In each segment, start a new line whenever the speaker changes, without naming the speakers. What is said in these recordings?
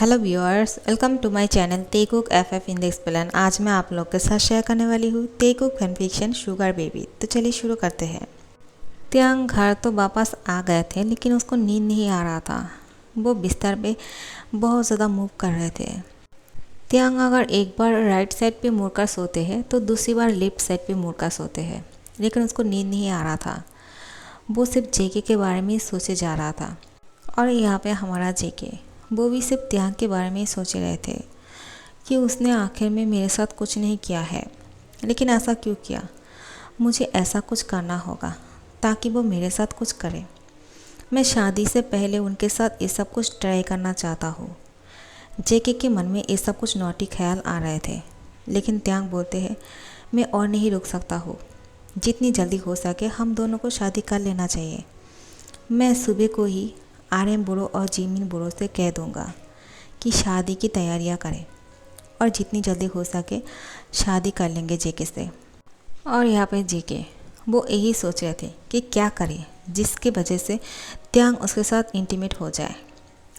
Hello viewers, welcome to my channel तेकुक FF in the explain. आज मैं आप लोग के साथ शेयर करने वाली हूँ तेकुक फैनफिक्शन शुगर बेबी। तो चलिए शुरू करते हैं। त्यांग घर तो वापस आ गए थे, लेकिन उसको नींद नहीं आ रहा था। वो बिस्तर पे बहुत ज़्यादा मूव कर रहे थे। त्यांग अगर एक बार राइट साइड पे मुड़कर सोते हैं तो दूसरी बार लेफ्ट साइड पे मुड़कर सोते हैं, लेकिन उसको नींद नहीं आ रहा था। वो सिर्फ जेके के बारे में सोचे जा रहा था। और यहाँ पे हमारा जेके, वो भी सिर्फ त्यांग के बारे में ही सोच रहे थे कि उसने आखिर में मेरे साथ कुछ नहीं किया है, लेकिन ऐसा क्यों किया। मुझे ऐसा कुछ करना होगा ताकि वो मेरे साथ कुछ करे। मैं शादी से पहले उनके साथ ये सब कुछ ट्राई करना चाहता हूँ। जेके के मन में ये सब कुछ नौटी ख्याल आ रहे थे, लेकिन त्यांग बोलते हैं मैं और नहीं रुक सकता हूँ। जितनी जल्दी हो सके हम दोनों को शादी कर लेना चाहिए। मैं सुबह को ही आरएम बुरो और जिमिन बुरो से कह दूंगा कि शादी की तैयारियां करें और जितनी जल्दी हो सके शादी कर लेंगे जेके से। और यहाँ पे जेके वो यही सोच रहे थे कि क्या करें जिसके वजह से त्यांग उसके साथ इंटीमेट हो जाए,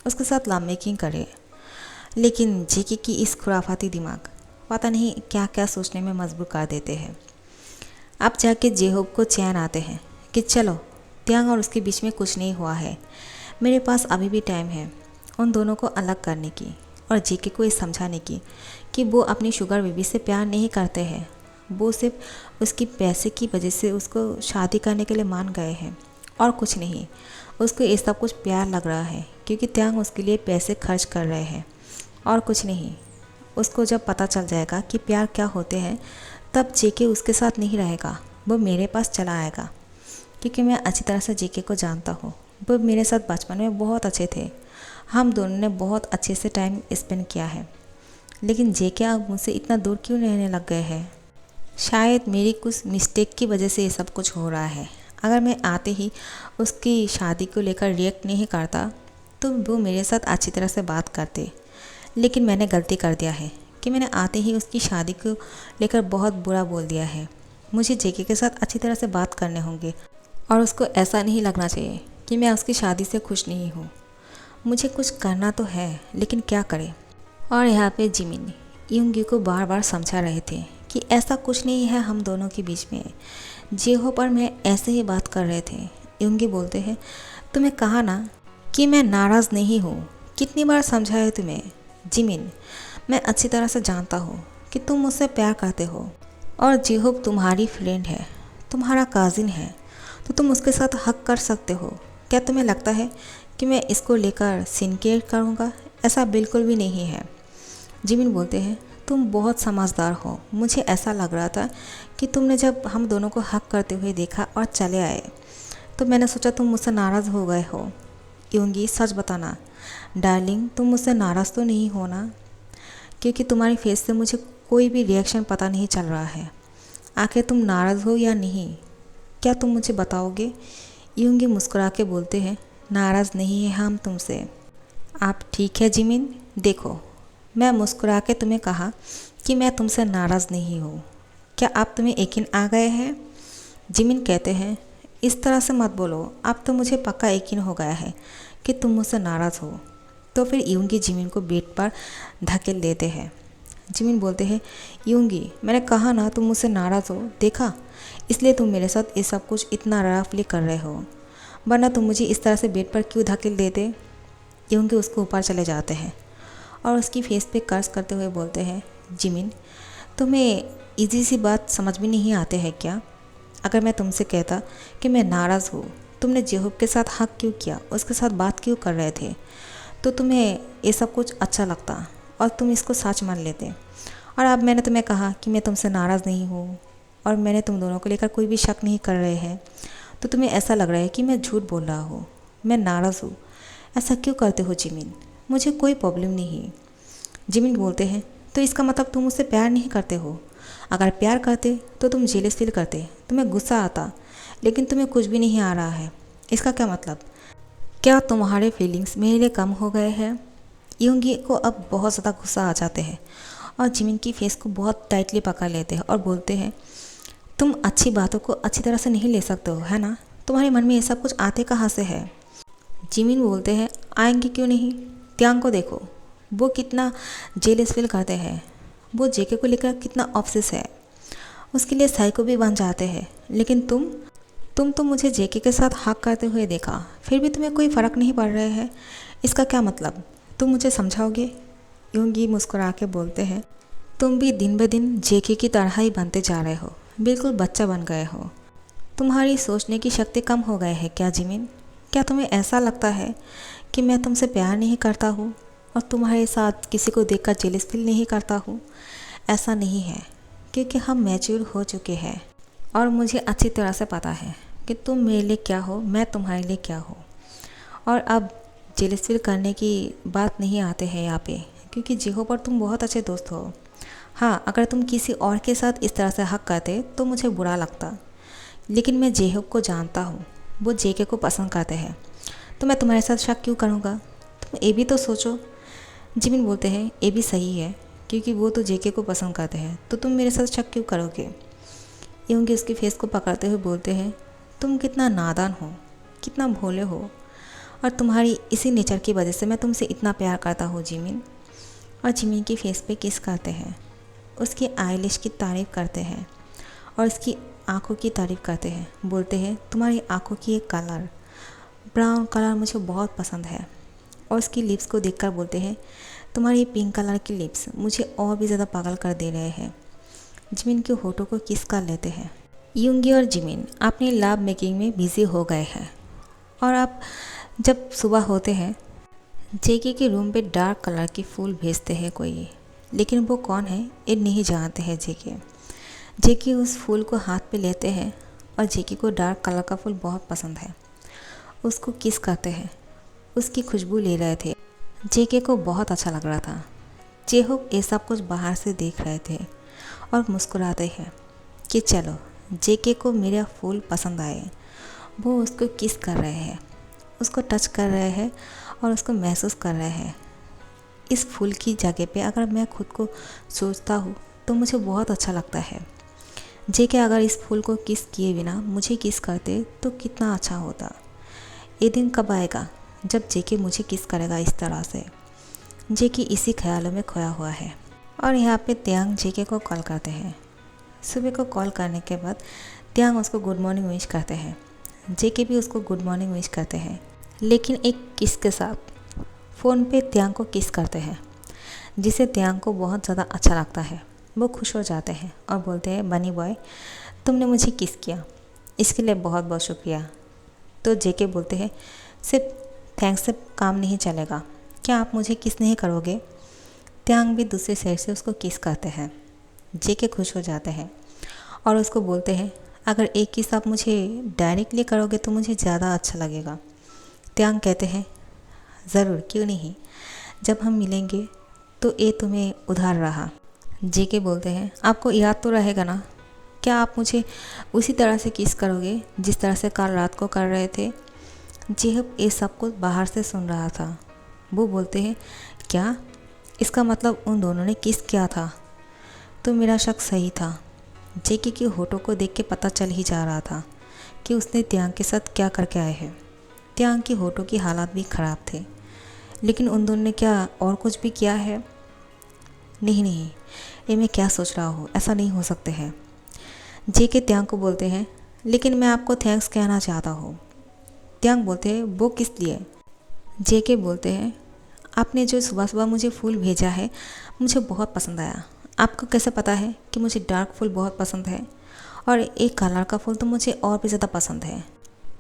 उसके साथ लव मेकिंग करे। लेकिन जेके की इस खुराफाती दिमाग पता नहीं क्या क्या सोचने में मजबूर कर देते हैं। अब जाके जेहोब को चैन आते हैं कि चलो त्यांग और उसके बीच में कुछ नहीं हुआ है, मेरे पास अभी भी टाइम है उन दोनों को अलग करने की और जेके को ये समझाने की कि वो अपनी शुगर बेबी से प्यार नहीं करते हैं। वो सिर्फ उसकी पैसे की वजह से उसको शादी करने के लिए मान गए हैं और कुछ नहीं। उसको ये सब कुछ प्यार लग रहा है क्योंकि त्यांग उसके लिए पैसे खर्च कर रहे हैं और कुछ नहीं। उसको जब पता चल जाएगा कि प्यार क्या होते हैं तब जेके उसके साथ नहीं रहेगा, वो मेरे पास चला आएगा। क्योंकि मैं अच्छी तरह से जेके को जानता हूँ। वो मेरे साथ बचपन में बहुत अच्छे थे, हम दोनों ने बहुत अच्छे से टाइम स्पेंड किया है। लेकिन जेके अब मुझसे इतना दूर क्यों रहने लग गए हैं। शायद मेरी कुछ मिस्टेक की वजह से ये सब कुछ हो रहा है। अगर मैं आते ही उसकी शादी को लेकर रिएक्ट नहीं करता तो वो मेरे साथ अच्छी तरह से बात करते। लेकिन मैंने गलती कर दिया है कि मैंने आते ही उसकी शादी को लेकर बहुत बुरा बोल दिया है। मुझे जेके के साथ अच्छी तरह से बात करने होंगे और उसको ऐसा नहीं लगना चाहिए कि मैं उसकी शादी से खुश नहीं हूँ। मुझे कुछ करना तो है, लेकिन क्या करें। और यहाँ पे जिमिन युंगी को बार बार समझा रहे थे कि ऐसा कुछ नहीं है हम दोनों के बीच में। जेहो पर मैं ऐसे ही बात कर रहे थे। युंगी बोलते हैं तुम्हें कहा ना कि मैं नाराज़ नहीं हूँ, कितनी बार समझाया तुम्हें। जिमिन, मैं अच्छी तरह से जानता हूँ कि तुम मुझसे प्यार करते हो और जेहोब तुम्हारी फ्रेंड है, तुम्हारा काजिन है, तो तुम उसके साथ हक कर सकते हो। क्या तुम्हें लगता है कि मैं इसको लेकर सिनकेयर करूँगा? ऐसा बिल्कुल भी नहीं है। जिमिन बोलते हैं तुम बहुत समझदार हो। मुझे ऐसा लग रहा था कि तुमने जब हम दोनों को हक करते हुए देखा और चले आए तो मैंने सोचा तुम मुझसे नाराज़ हो गए हो। युंगी, सच बताना डार्लिंग, तुम मुझसे नाराज़ तो नहीं हो ना? क्योंकि तुम्हारी फेस से मुझे कोई भी रिएक्शन पता नहीं चल रहा है। आखिर तुम नाराज़ हो या नहीं, क्या तुम मुझे बताओगे? युंगी मुस्कुरा के बोलते हैं नाराज़ नहीं है हम तुमसे। आप ठीक है जिमिन, देखो मैं मुस्कुरा के तुम्हें कहा कि मैं तुमसे नाराज़ नहीं हूँ। क्या आप तुम्हें यकीन आ गए हैं? जिमिन कहते हैं इस तरह से मत बोलो, अब तो मुझे पक्का यकीन हो गया है कि तुम मुझसे नाराज़ हो। तो फिर युंगी जिमिन को बेड पर धकेल देते हैं। जिमिन बोलते हैं युंगी, मैंने कहा ना तुम मुझसे नाराज़ हो, देखा, इसलिए तुम मेरे साथ ये सब कुछ इतना रफली कर रहे हो, वरना तुम मुझे इस तरह से बेड पर क्यों धकेल देते। युंगी उसको ऊपर चले जाते हैं और उसकी फेस पे कर्ज करते हुए बोलते हैं जिमिन, तुम्हें इजी सी बात समझ में नहीं आते हैं क्या? अगर मैं तुमसे कहता कि मैं नाराज़ हूँ, तुमने जेहोब के साथ हक क्यों किया, उसके साथ बात क्यों कर रहे थे, तो तुम्हें ये सब कुछ अच्छा लगता और तुम इसको सच मान लेते। और अब मैंने तुम्हें कहा कि मैं तुमसे नाराज़ नहीं हूँ और मैंने तुम दोनों को लेकर कोई भी शक नहीं कर रहे हैं, तो तुम्हें ऐसा लग रहा है कि मैं झूठ बोल रहा हूँ, मैं नाराज़ हूँ। ऐसा क्यों करते हो जिमिन? मुझे कोई प्रॉब्लम नहीं। जिमिन बोलते हैं तो इसका मतलब तुम मुझसे प्यार नहीं करते हो? अगर प्यार करते तो तुम जेलस फील करते, तुम्हें गुस्सा आता, लेकिन तुम्हें कुछ भी नहीं आ रहा है। इसका क्या मतलब? क्या तुम्हारे फीलिंग्स मेरे लिए कम हो गए हैं? युंगी को अब बहुत ज़्यादा गुस्सा आ जाते हैं और जिमिन की फेस को बहुत टाइटली पकड़ लेते हैं और बोलते हैं तुम अच्छी बातों को अच्छी तरह से नहीं ले सकते हो, है ना? तुम्हारे मन में ये सब कुछ आते कहाँ से है? जिमिन बोलते हैं आएंगे क्यों नहीं, त्यांग को देखो, वो कितना जेलस फील करते हैं, वो जेके को लेकर कितना ऑब्सेस है, उसके लिए साइको भी बन जाते हैं। लेकिन तुम तो मुझे जेके के साथ हक करते हुए देखा, फिर भी तुम्हें कोई फ़र्क नहीं पड़ रहा है। इसका क्या मतलब? तुम मुझे समझाओगे? यूंगी मुस्कुरा के बोलते हैं, तुम भी दिन ब दिन जेके की तरह ही बनते जा रहे हो, बिल्कुल बच्चा बन गए हो। तुम्हारी सोचने की शक्ति कम हो गई है क्या जिमिन? क्या तुम्हें ऐसा लगता है कि मैं तुमसे प्यार नहीं करता हूँ और तुम्हारे साथ किसी को देखकर जेलस फील नहीं करता हूँ? ऐसा नहीं है, क्योंकि हम मैच्योर हो चुके हैं और मुझे अच्छी तरह से पता है कि तुम मेरे लिए क्या हो, मैं तुम्हारे लिए क्या हो। और अब जेलस फील करने की बात नहीं आते हैं यहाँ पे, क्योंकि जेहो पर तुम बहुत अच्छे दोस्त हो। हाँ, अगर तुम किसी और के साथ इस तरह से हक करते तो मुझे बुरा लगता, लेकिन मैं जेहो को जानता हूँ, वो जेके को पसंद करते हैं, तो मैं तुम्हारे साथ शक क्यों करूँगा? तुम ये भी तो सोचो। जिमिन बोलते हैं, ये भी सही है, क्योंकि वो तो जेके को पसंद करते हैं, तो तुम मेरे साथ शक क्यों करोगे? यूंगी उसके फेस को पकड़ते हुए बोलते हैं, तुम कितना नादान हो, कितना भोले हो, और तुम्हारी इसी नेचर की वजह से मैं तुमसे इतना प्यार करता हूँ जिमिन। और जिमिन की फेस पे किस करते हैं, उसकी आईलिश की तारीफ़ करते हैं और उसकी आँखों की तारीफ़ करते हैं। बोलते हैं, तुम्हारी आँखों की एक कलर, ब्राउन कलर मुझे बहुत पसंद है। और उसकी लिप्स को देखकर बोलते हैं, तुम्हारी पिंक कलर की लिप्स मुझे और भी ज़्यादा पागल कर दे रहे हैं। जिमिन के होठों को किस कर लेते हैं। यूंगी और जिमिन अपनी लव मेकिंग में बिजी हो गए हैं और अब जब सुबह होते हैं, जेके के रूम पे डार्क कलर के फूल भेजते हैं कोई, लेकिन वो कौन है ये नहीं जानते हैं जेके उस फूल को हाथ पे लेते हैं और जेके को डार्क कलर का फूल बहुत पसंद है। उसको किस करते हैं, उसकी खुशबू ले रहे थे। जेके को बहुत अच्छा लग रहा था। जेहोक ये सब कुछ बाहर से देख रहे थे और मुस्कुराते हैं कि चलो, जेके को मेरा फूल पसंद आए। वो उसको किस कर रहे हैं, उसको टच कर रहे हैं और उसको महसूस कर रहे हैं। इस फूल की जगह पे अगर मैं खुद को सोचता हूँ तो मुझे बहुत अच्छा लगता है। जेके अगर इस फूल को किस किए बिना मुझे किस करते तो कितना अच्छा होता। ये दिन कब आएगा जब जेके मुझे किस करेगा इस तरह से? जेके इसी ख्यालों में खोया हुआ है। और यहाँ पे त्यांग जेके को कॉल करते हैं। सुबह को कॉल करने के बाद त्यांग उसको गुड मॉर्निंग विश करते हैं। जेके भी उसको गुड मॉर्निंग विश करते हैं, लेकिन एक किस के साथ। फ़ोन पे त्यांग को किस करते हैं, जिसे त्यांग को बहुत ज़्यादा अच्छा लगता है। वो खुश हो जाते हैं और बोलते हैं, बनी बॉय, तुमने मुझे किस किया, इसके लिए बहुत बहुत शुक्रिया। तो जेके बोलते हैं, सिर्फ थैंक्स से काम नहीं चलेगा, क्या आप मुझे किस नहीं करोगे? त्यांग भी दूसरे साइड से उसको किस करते हैं। जेके खुश हो जाते हैं और उसको बोलते हैं, अगर एक किस आप मुझे डायरेक्टली करोगे तो मुझे ज़्यादा अच्छा लगेगा। त्यांग कहते हैं, ज़रूर, क्यों नहीं, जब हम मिलेंगे तो ये तुम्हें उधार रहा। जेके बोलते हैं, आपको याद तो रहेगा ना, क्या आप मुझे उसी तरह से किस करोगे जिस तरह से कल रात को कर रहे थे? जेहब ये सब कुछ बाहर से सुन रहा था। वो बोलते हैं, क्या? इसका मतलब उन दोनों ने किस किया था? तो मेरा शक सही था। जेके के होठों को देख के पता चल ही जा रहा था कि उसने त्यांग के साथ क्या करके आए हैं। त्यांग के होठों की हालात भी ख़राब थे, लेकिन उन दोनों ने क्या और कुछ भी किया है? नहीं, ये मैं क्या सोच रहा हूँ, ऐसा नहीं हो सकते हैं। जेके त्यांग को बोलते हैं, लेकिन मैं आपको थैंक्स कहना चाहता हूँ। त्यांग बोलते हैं, वो किस लिए? जेके बोलते हैं, आपने जो सुबह सुबह मुझे फूल भेजा है मुझे बहुत पसंद आया। आपको कैसे पता है कि मुझे डार्क फूल बहुत पसंद है, और एक कलर का फूल तो मुझे और भी ज़्यादा पसंद है।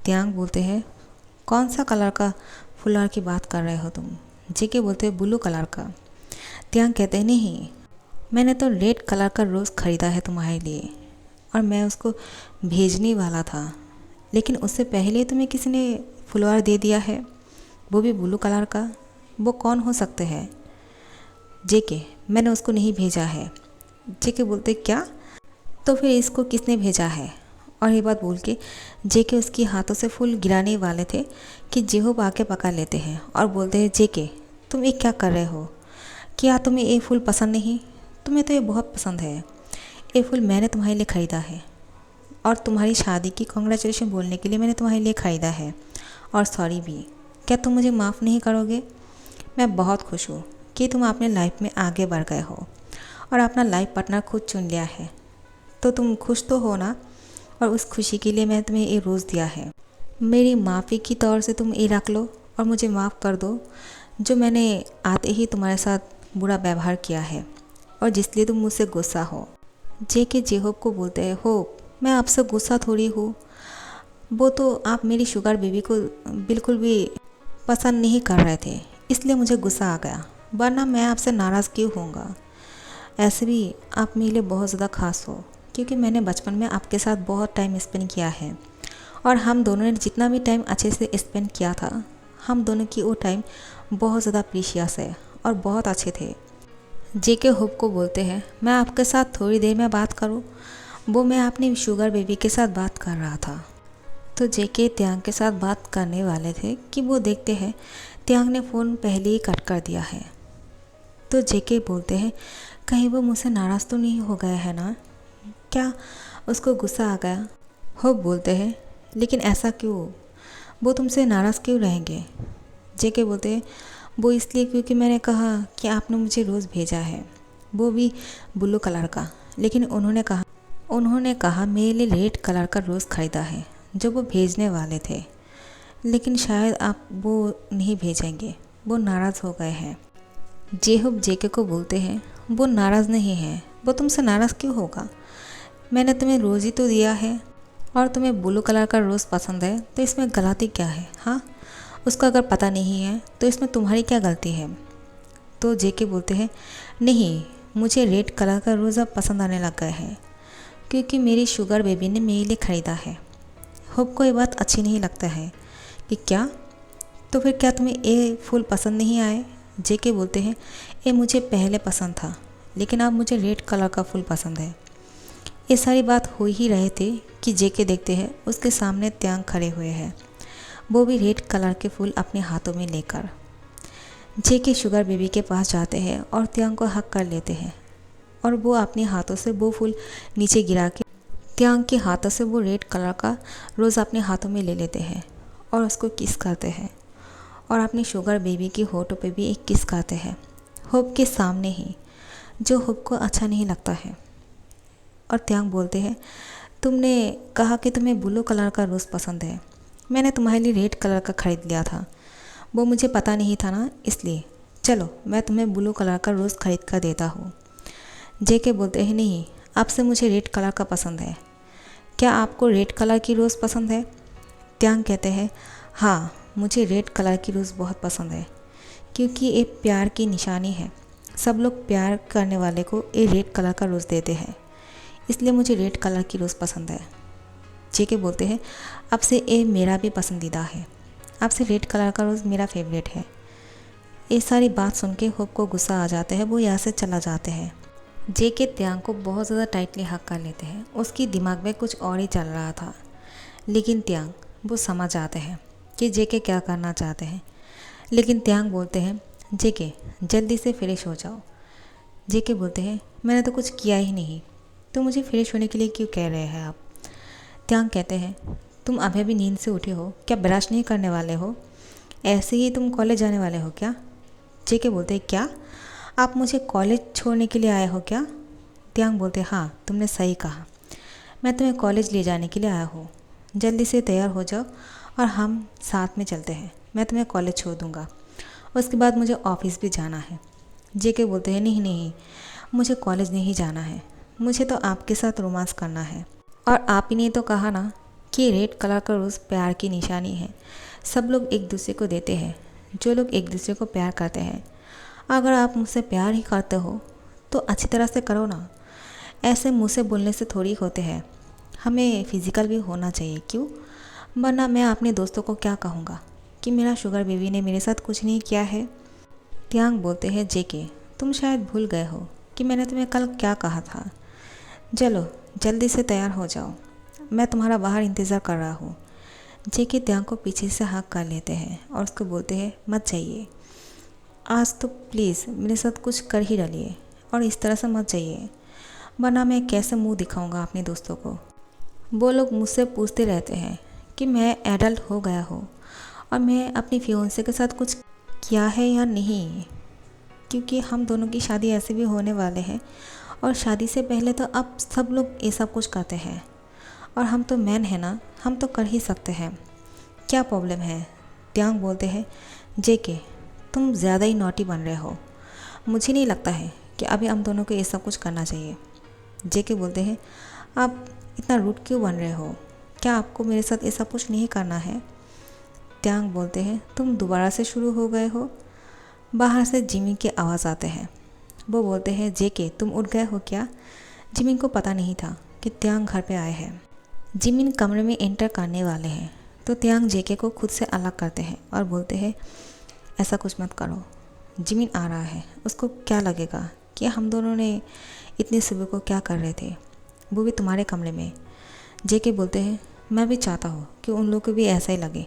त्यांग बोलते हैं, कौन सा कलर का फुलहार की बात कर रहे हो तुम? जेके बोलते हैं, ब्लू कलर का। त्यांग कहते हैं, नहीं, मैंने तो रेड कलर का रोज़ ख़रीदा है तुम्हारे लिए और मैं उसको भेजने वाला था, लेकिन उससे पहले तुम्हें किसी ने फुलवार दे दिया है, वो भी ब्लू कलर का। वो कौन हो सकते हैं? जेके, मैंने उसको नहीं भेजा है। जेके बोलते, क्या? तो फिर इसको किसने भेजा है? और ये बात बोल के जेके उसके हाथों से फूल गिराने वाले थे कि जेहोब आके पकड़ लेते हैं और बोलते हैं, जेके, तुम ये क्या कर रहे हो? क्या तुम्हें ये फूल पसंद नहीं? तुम्हें तो ये बहुत पसंद है। ये फूल मैंने तुम्हारे लिए ख़रीदा है और तुम्हारी शादी की कॉन्ग्रेचुलेशन बोलने के लिए मैंने तुम्हारे लिए ख़रीदा है, और सॉरी भी। क्या तुम मुझे माफ़ नहीं करोगे? मैं बहुत खुश हूँ कि तुम अपने लाइफ में आगे बढ़ गए हो और अपना लाइफ पार्टनर खुद चुन लिया है। तो तुम खुश तो हो ना, और उस खुशी के लिए मैं तुम्हें ये रोज़ दिया है। मेरी माफ़ी की तौर से तुम ये रख लो और मुझे माफ़ कर दो जो मैंने आते ही तुम्हारे साथ बुरा व्यवहार किया है और जिसलिए तुम मुझसे गुस्सा हो। जेके जेहोप को बोलते हैं, होप मैं आपसे गुस्सा थोड़ी हूँ, वो तो आप मेरी शुगर बेबी को बिल्कुल भी पसंद नहीं कर रहे थे, इसलिए मुझे गुस्सा आ गया, वरना मैं आपसे नाराज़ क्यों होऊंगा। ऐसे भी आप मेरे लिए बहुत ज़्यादा ख़ास हो, क्योंकि मैंने बचपन में आपके साथ बहुत टाइम स्पेंड किया है और हम दोनों ने जितना भी टाइम अच्छे से स्पेंड किया था, हम दोनों की वो टाइम बहुत ज़्यादा प्रीशियस है और बहुत अच्छे थे। जेके होप को बोलते हैं, मैं आपके साथ थोड़ी देर में बात करूं? वो मैं अपनी शुगर बेबी के साथ बात कर रहा था। तो जेके त्यांग के साथ बात करने वाले थे कि वो देखते हैं त्यांग ने फ़ोन पहले ही कट कर दिया है। तो जेके बोलते हैं, कहीं वो मुझसे नाराज़ तो नहीं हो गया है ना? क्या उसको गुस्सा आ गया? होप बोलते हैं, लेकिन ऐसा क्यों? वो तुमसे नाराज़ क्यों रहेंगे? जेके बोलते हैं, वो इसलिए क्योंकि मैंने कहा कि आपने मुझे रोज़ भेजा है, वो भी ब्लू कलर का, लेकिन उन्होंने कहा मेरे लिए रेड कलर का रोज़ ख़रीदा है जो वो भेजने वाले थे, लेकिन शायद आप वो नहीं भेजेंगे, वो नाराज़ हो गए हैं। जेहोप जेके को बोलते हैं, वो नाराज़ नहीं है, वो तुमसे नाराज़ क्यों होगा? मैंने तुम्हें रोज़ ही तो दिया है और तुम्हें ब्लू कलर का रोज़ पसंद है, तो इसमें गलती क्या है? हाँ, उसको अगर पता नहीं है तो इसमें तुम्हारी क्या गलती है? तो जेके बोलते हैं, नहीं, मुझे रेड कलर का रोज़ अब पसंद आने लग गया है क्योंकि मेरी शुगर बेबी ने मेरे लिए ख़रीदा है। होप को ये बात अच्छी नहीं लगता है कि क्या? तो फिर क्या तुम्हें ये फूल पसंद नहीं आए? जेके बोलते हैं, ये मुझे पहले पसंद था, लेकिन अब मुझे रेड कलर का फूल पसंद है। ये सारी बात हो ही रहे थे कि जेके देखते हैं उसके सामने त्यांग खड़े हुए हैं, वो भी रेड कलर के फूल अपने हाथों में लेकर। जेके शुगर बेबी के पास जाते हैं और त्यांग को हक कर लेते हैं और वो अपने हाथों से वो फूल नीचे गिरा के त्यांग के हाथों से वो रेड कलर का रोज़ अपने हाथों में ले लेते हैं और उसको किस करते हैं और अपनी शुगर बेबी की होठों पे भी एक किस करते हैं, होप के सामने ही, जो होप को अच्छा नहीं लगता है। और त्यांग बोलते हैं, तुमने कहा कि तुम्हें ब्लू कलर का रोज़ पसंद है, मैंने तुम्हारे लिए रेड कलर का ख़रीद लिया था, वो मुझे पता नहीं था ना, इसलिए चलो मैं तुम्हें ब्लू कलर का रोज़ ख़रीद कर देता हूँ। जेके बोलते हैं, नहीं, आपसे मुझे रेड कलर का पसंद है, क्या आपको रेड कलर की रोज़ पसंद है? त्यांग कहते हैं, हाँ, मुझे रेड कलर की रोज़ बहुत पसंद है क्योंकि ये प्यार की निशानी है, सब लोग प्यार करने वाले को ये रेड कलर का रोज़ देते हैं, इसलिए मुझे रेड कलर की रोज़ पसंद है। जेके बोलते हैं, अब से ये मेरा भी पसंदीदा है, अब से रेड कलर का रोज़ मेरा फेवरेट है। ये सारी बात सुन के होप को गुस्सा आ जाता है, वो यहाँ से चला जाते हैं। जेके त्यांग को बहुत ज़्यादा टाइटली हक कर लेते हैं, उसकी दिमाग में कुछ और ही चल रहा था, लेकिन त्यांग वो समझ जाते हैं कि जेके क्या करना चाहते हैं। लेकिन त्यांग बोलते हैं, जेके जल्दी से फ्रेश हो जाओ। जेके बोलते हैं, मैंने तो कुछ किया ही नहीं, तो मुझे फ्रेश होने के लिए क्यों कह रहे हैं आप? त्यांग कहते हैं, तुम अभी अभी नींद से उठे हो, क्या ब्रश नहीं करने वाले हो? ऐसे ही तुम कॉलेज जाने वाले हो क्या? जेके बोलते हैं, क्या आप मुझे कॉलेज छोड़ने के लिए आए हो क्या? त्यांग बोलते हैं, हाँ, तुमने सही कहा, मैं तुम्हें कॉलेज ले जाने के लिए आया हूँ, जल्दी से तैयार हो जाओ और हम साथ में चलते हैं, मैं तुम्हें कॉलेज छोड़ दूँगा, उसके बाद मुझे ऑफिस भी जाना है। जेके बोलते हैं, नहीं नहीं, मुझे कॉलेज नहीं जाना है, मुझे तो आपके साथ रोमांस करना है, और आप ही ने तो कहा ना कि रेड कलर का रोज़ प्यार की निशानी है, सब लोग एक दूसरे को देते हैं, जो लोग एक दूसरे को प्यार करते हैं। अगर आप मुझसे प्यार ही करते हो तो अच्छी तरह से करो ना, ऐसे मुँह से बोलने से थोड़ी होते हैं, हमें फिज़िकल भी होना चाहिए, क्यों? वरना मैं अपने दोस्तों को क्या कहूँगा कि मेरा शुगर बेबी ने मेरे साथ कुछ नहीं किया है। त्यांग बोलते हैं, जेके तुम शायद भूल गए हो कि मैंने तुम्हें कल क्या कहा था, चलो जल्दी से तैयार हो जाओ, मैं तुम्हारा बाहर इंतज़ार कर रहा हूँ। जेके त्यांग को पीछे से हाथ कर लेते हैं और उसको बोलते हैं, मत जाइए, आज तो प्लीज़ मेरे साथ कुछ कर ही डालिए और इस तरह से मत जाइए, वरना मैं कैसे मुंह दिखाऊंगा अपने दोस्तों को। वो लोग मुझसे पूछते रहते हैं कि मैं एडल्ट हो गया हूँ और मैं अपनी फियोंसे के साथ कुछ किया है या नहीं। क्योंकि हम दोनों की शादी ऐसे भी होने वाले हैं और शादी से पहले तो अब सब लोग ये सब कुछ करते हैं और हम तो मैन है ना, हम तो कर ही सकते हैं, क्या प्रॉब्लम है। त्यांग बोलते हैं जेके तुम ज़्यादा ही नॉटी बन रहे हो, मुझे नहीं लगता है कि अभी हम दोनों को ये सब कुछ करना चाहिए। जेके बोलते हैं आप इतना रूड क्यों बन रहे हो, क्या आपको मेरे साथ ये सब कुछ नहीं करना है। त्यांग बोलते हैं तुम दोबारा से शुरू हो गए हो। बाहर से जिमिन के आवाज़ आते हैं। वो बोलते हैं जेके तुम उठ गए हो क्या। जिमिन को पता नहीं था कि त्यांग घर पे आए हैं। जिमिन कमरे में एंटर करने वाले हैं तो त्यांग जेके को खुद से अलग करते हैं और बोलते हैं ऐसा कुछ मत करो, जिमिन आ रहा है, उसको क्या लगेगा कि हम दोनों ने इतनी सुबह को क्या कर रहे थे, वो भी तुम्हारे कमरे में। जेके बोलते हैं मैं भी चाहता हूँ कि उन लोगों को भी ऐसा ही लगे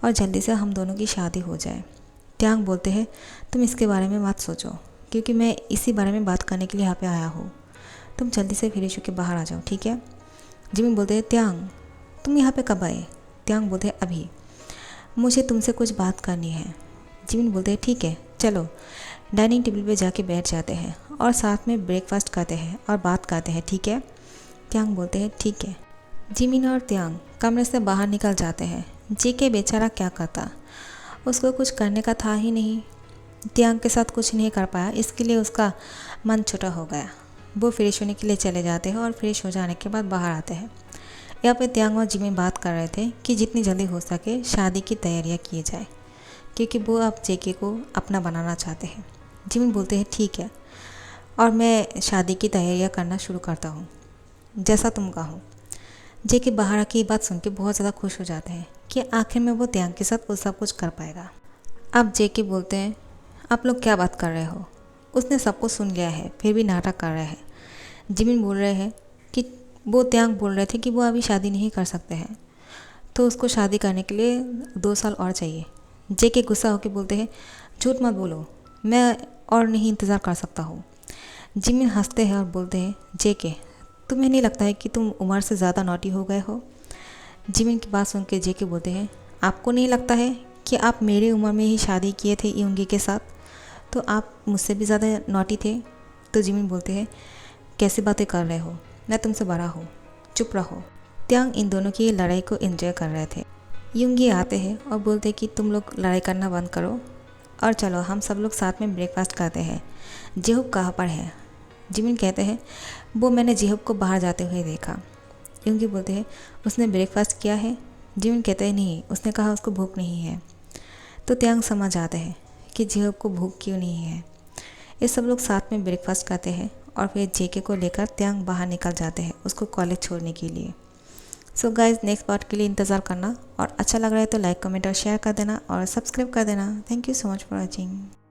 और जल्दी से हम दोनों की शादी हो जाए। त्यांग बोलते हैं तुम इसके बारे में मत सोचो, क्योंकि मैं इसी बारे में बात करने के लिए यहाँ पे आया हूँ, तुम जल्दी से फ्रेश होकर बाहर आ जाओ, ठीक है। जिमिन बोलते हैं त्यांग तुम यहाँ पे कब आए। त्यांग बोलते हैं अभी, मुझे तुमसे कुछ बात करनी है। जिमिन बोलते हैं ठीक है चलो डाइनिंग टेबल पे जाके बैठ जाते हैं और साथ में ब्रेकफास्ट करते हैं और बात करते हैं, ठीक है। त्यांग बोलते हैं ठीक है। जिमिन और त्यांग कमरे से बाहर निकल जाते हैं। जेके बेचारा क्या करता, उसको कुछ करने का था ही नहीं, त्यांग के साथ कुछ नहीं कर पाया, इसके लिए उसका मन छोटा हो गया। वो फ्रेश होने के लिए चले जाते हैं और फ्रेश हो जाने के बाद बाहर आते हैं। यहाँ पे त्यांग और जिमिन बात कर रहे थे कि जितनी जल्दी हो सके शादी की तैयारियाँ की जाए, क्योंकि वो अब जेके को अपना बनाना चाहते हैं। जिमिन बोलते हैं ठीक है और मैं शादी की तैयारियाँ करना शुरू करता हूँ, जैसा तुम कहो। जेके बाहर आके ये बात सुन के बहुत ज़्यादा खुश हो जाते हैं कि आखिर में वो त्यांग के साथ वो सब कुछ कर पाएगा। अब जेके बोलते हैं आप लोग क्या बात कर रहे हो, उसने सब कुछ सुन लिया है फिर भी नाटक कर रहे हैं। जिमिन बोल रहे हैं कि वो त्यांग बोल रहे थे कि वो अभी शादी नहीं कर सकते हैं, तो उसको शादी करने के लिए 2 साल और चाहिए। जेके गुस्सा होकर बोलते हैं झूठ मत बोलो, मैं और नहीं इंतज़ार कर सकता हूँ। जिमिन हंसते हैं और बोलते हैं जेके तुम्हें नहीं लगता है कि तुम उम्र से ज़्यादा नॉटी हो गए हो। जिमिन की बात सुन के जेके बोलते हैं आपको नहीं लगता है कि आप मेरी उम्र में ही शादी किए थे युंगी के साथ, तो आप मुझसे भी ज़्यादा नॉटी थे। तो जिमिन बोलते हैं कैसी बातें कर रहे हो, मैं तुमसे बड़ा हूँ, चुप रहो। त्यांग इन दोनों की लड़ाई को एंजॉय कर रहे थे। युंगी आते हैं और बोलते हैं कि तुम लोग लड़ाई करना बंद करो और चलो हम सब लोग साथ में ब्रेकफास्ट करते हैं। जेहूब कहाँ पर है। जिमिन कहते हैं वो मैंने जेहूब को बाहर जाते हुए देखा। युंगी बोलते हैं उसने ब्रेकफास्ट किया है। जिमिन कहते हैं नहीं, उसने कहा उसको भूख नहीं है। तो त्यांग समझ जाते हैं कि जेहूब को भूख क्यों नहीं है। ये सब लोग साथ में ब्रेकफास्ट करते हैं और फिर जेके को लेकर त्यांग बाहर निकल जाते हैं उसको कॉलेज छोड़ने के लिए। सो गाइज नेक्स्ट पार्ट के लिए इंतज़ार करना और अच्छा लग रहा है तो लाइक कमेंट और शेयर कर देना और सब्सक्राइब कर देना। Thank you so much for watching.